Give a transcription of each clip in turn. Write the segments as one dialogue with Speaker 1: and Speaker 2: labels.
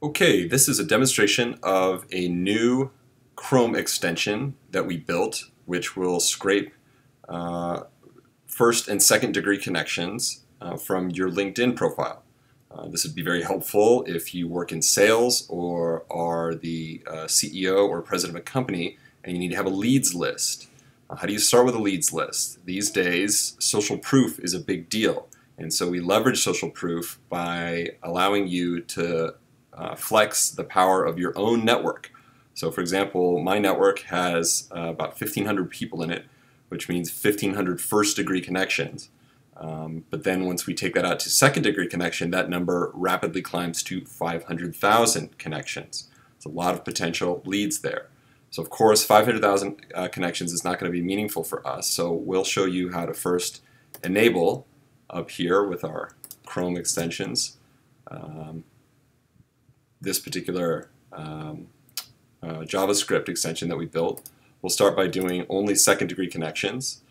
Speaker 1: Okay, this is a demonstration of a new Chrome extension that we built, which will scrape uh, first and second degree connections from your LinkedIn profile. This would be very helpful if you work in sales or are the CEO or president of a company and you need to have a leads list. How do you start with a leads list? These days, social proof is a big deal. And so we leverage social proof by allowing you to flex the power of your own network. So for example, my network has about 1,500 people in it, which means 1,500 first degree connections. But then once we take that out to second degree connection, that number rapidly climbs to 500,000 connections. It's a lot of potential leads there. So of course 500,000 connections is not going to be meaningful for us, so we'll show you how to first enable up here with our Chrome extensions this particular JavaScript extension that we built. We'll start by doing only second degree connections.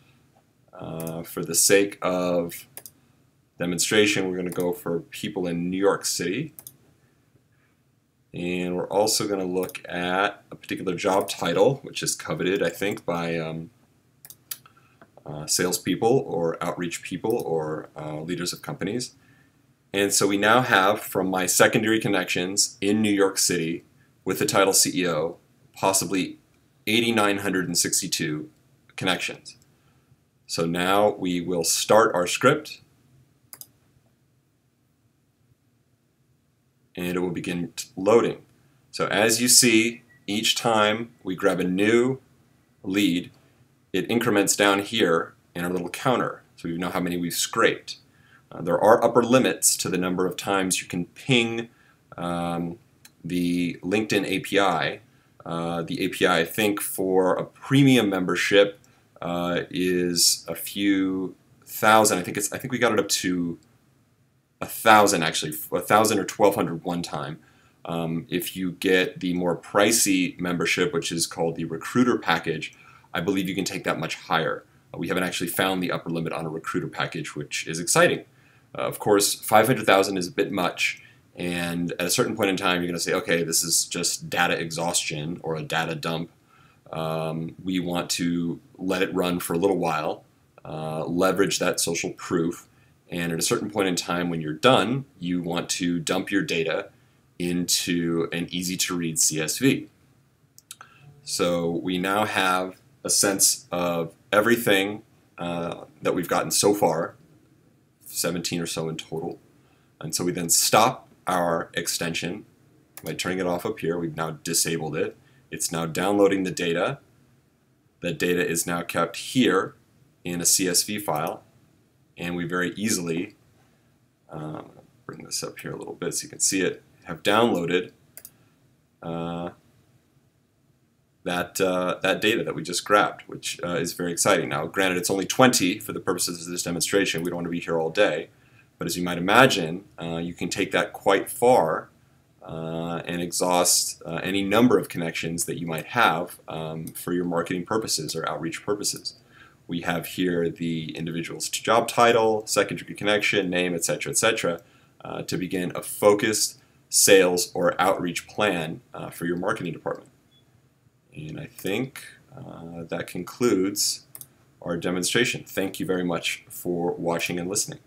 Speaker 1: For the sake of demonstration, we're going to go for people in New York City. And we're also going to look at a particular job title, which is coveted, I think, by salespeople or outreach people or leaders of companies. And so we now have, from my secondary connections in New York City with the title CEO, possibly 8,962 connections. So now we will start our script, and it will begin loading. So as you see, each time we grab a new lead, it increments down here in our little counter, so we know how many we've scraped. There are upper limits to the number of times you can ping the LinkedIn API. The API, I think, for a premium membership is a few thousand. I think we got it up to 1,000 actually, 1,000 or 1,200 one time. If you get the more pricey membership, which is called the recruiter package, I believe you can take that much higher. We haven't actually found the upper limit on a recruiter package, which is exciting. Of course, 500,000 is a bit much, and at a certain point in time, you're going to say, okay, this is just data exhaustion or a data dump. We want to let it run for a little while, leverage that social proof, and at a certain point in time when you're done, you want to dump your data into an easy-to-read CSV. So we now have a sense of everything that we've gotten so far, 17 or so in total. And so we then stop our extension by turning it off up here. We've now disabled it. It's now downloading the data. That data is now kept here in a CSV file, and we very easily, bring this up here a little bit so you can see it, have downloaded that data that we just grabbed, which is very exciting. Now, granted, it's only 20 for the purposes of this demonstration. We don't want to be here all day. But as you might imagine, you can take that quite far and exhaust any number of connections that you might have for your marketing purposes or outreach purposes. We have here the individual's job title, second degree connection, name, etc., etc., to begin a focused sales or outreach plan for your marketing department. And I think that concludes our demonstration. Thank you very much for watching and listening.